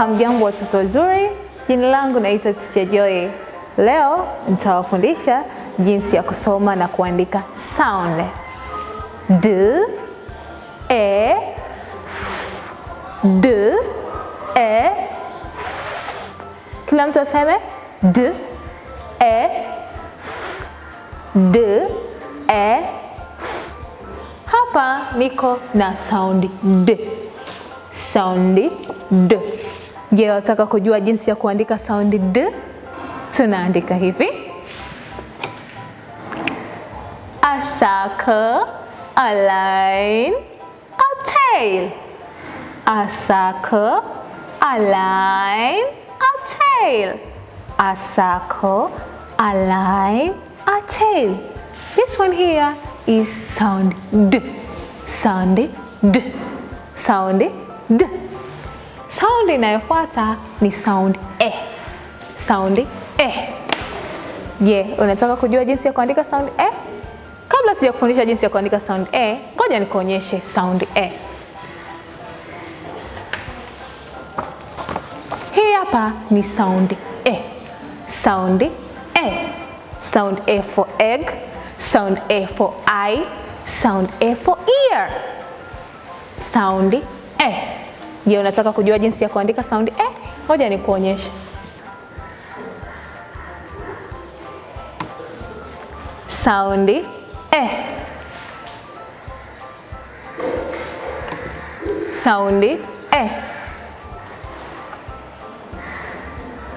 Hamjambo watoto wazuri, jina langu naitwa Teacher Joy. Leo nitawafundisha jinsi ya kusoma na kuandika sound. D, E, F, D, E, F. Kila mtu aseme D, E, F, D, E, F. Hapa niko na sound D. Sound D. Je, unataka kujua jinsi ya kuandika sound D? Tunaandika hivi: a circle, a line, a tail. A circle, a line, a tail. A circle, a line, a tail. This one here is sound D. Sound D. Sound D. Sound inayofuata ni sound E. Sound E. Je, unataka kujua jinsi ya kuandika sound E? Kabla sijakufundisha jinsi ya kuandika sound E, ngoja nikuonyeshe sound E. Hii hapa ni sound E. Sound E. Sound E for egg, sound E for eye, sound E for ear. Sound E. Je, unataka kujua jinsi ya kuandika sound E? Ngoja nikuonyeshe. Sound E. Sound E.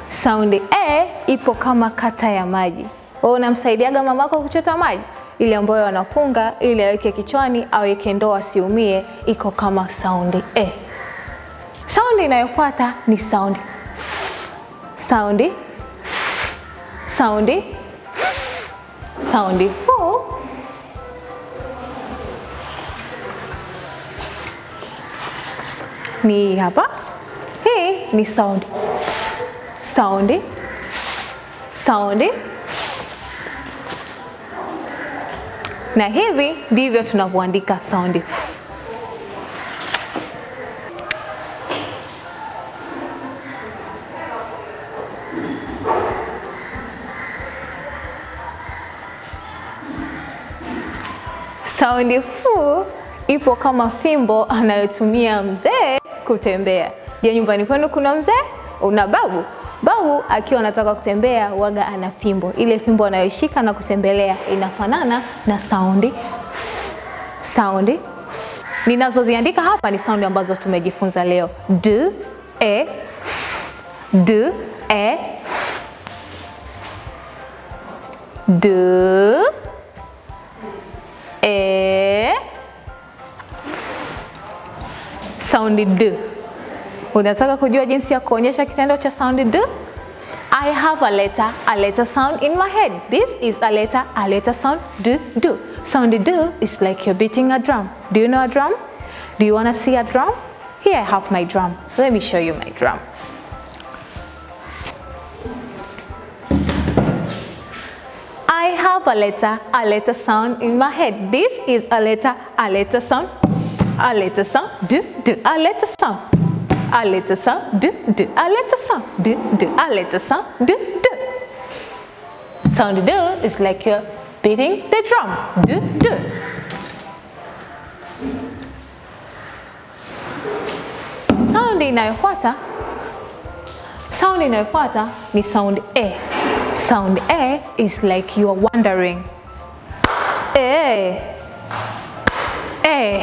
Sound E ipo kama kata ya maji. Wewe unamsaidiaga mamako kuchota maji? Ile ambayo anafunga ili aweke kichwani au aweke ndoo asiumie, iko kama sound E. Sound inayofuata ni sound sound sound sound F. Ni hapa. Hii ni sound sound sound. Na hivi ndivyo tunavyoandika sound F. Sound F ipo kama fimbo anayotumia mzee kutembea. Je, nyumbani kwenu kuna mzee? Una babu? Babu akiwa anataka kutembea waga ana fimbo. Ile fimbo anayoshika na kutembelea inafanana na sound sound. Ninazoziandika hapa ni sound ambazo tumejifunza leo. D, E, D, E, D, E, sound D. Unataka kujua jinsi ya kuonyesha kitendo cha sound D? I have a letter sound in my head. This is a letter sound D, D. Sound D is like you're beating a drum. Do you know a drum? Do you want to see a drum? Here I have my drum. Let me show you my drum. I have a letter sound in my head. This is a letter sound, D, D, a letter sound, D, D, a letter sound, D, D, a letter sound, D, D. Sound D is like you're beating the drum, D, D. Sound inayofuata ni sound E. Sound E is like you are wandering. E, E,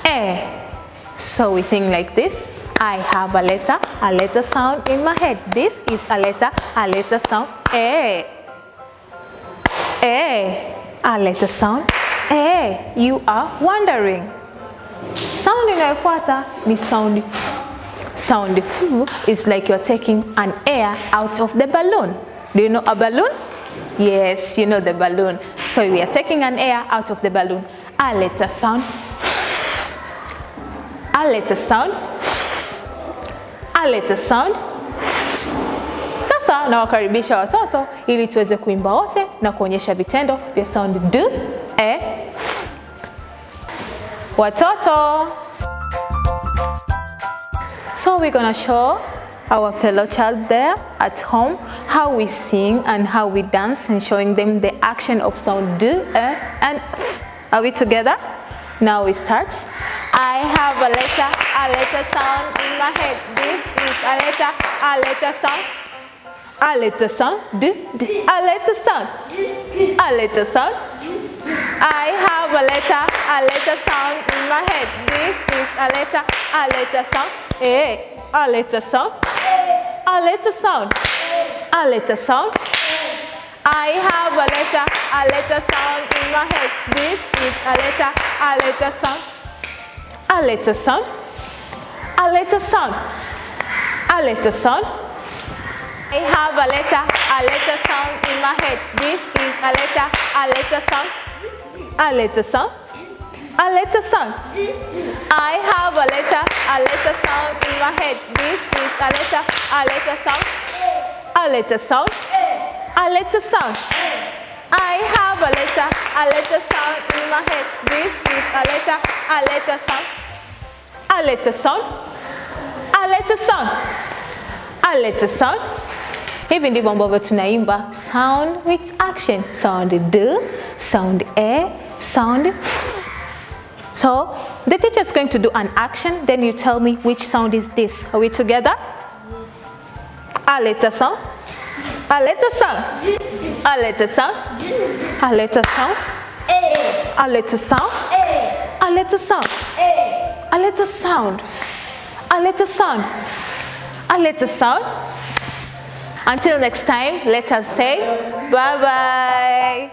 E. So we think like this. I have a letter sound in my head. This is a letter sound. E, E, a letter sound. E, you are wandering. Sound inayofuata ni sound F. Sound F is like you're taking an air out of the balloon. Do you know a balloon? Yes, you know the balloon. So we are taking an air out of the balloon. A letter sound. A letter sound. A letter sound. Sasa nawakaribisha watoto ili tuweze kuimba wote na kuonyesha vitendo vya sound D, E, F. Watoto. So we're gonna show our fellow child there at home how we sing and how we dance, and showing them the action of sound D, and F. Are we together? Now we start. I have a letter sound in my head. This is a letter sound. A letter sound, D, D, a letter sound, a letter sound. I have a letter sound in my head. This is a letter sound, a letter sound, a letter sound, a letter sound. I have a letter sound in my head. This is a letter sound, a letter sound, a letter sound, a letter sound. I have a letter sound in my head. This is a letter sound, a letter sound, a letter sound. I have a letter sound in my head. This is a letter sound, a letter sound, a letter sound. I have a letter sound in my head. This is a letter sound, a letter sound, a letter sound, a letter sound. Hivi ndivyo ambavyo tunaimba sound with action. Sound D, sound A, sound F. So the teacher is going to do an action, then you tell me which sound is this. Are we together? A letter sound, a letter sound, a letter sound, a letter sound, a letter sound, a letter sound, a letter sound, a letter sound, a letter sound. Until next time, let us say bye-bye.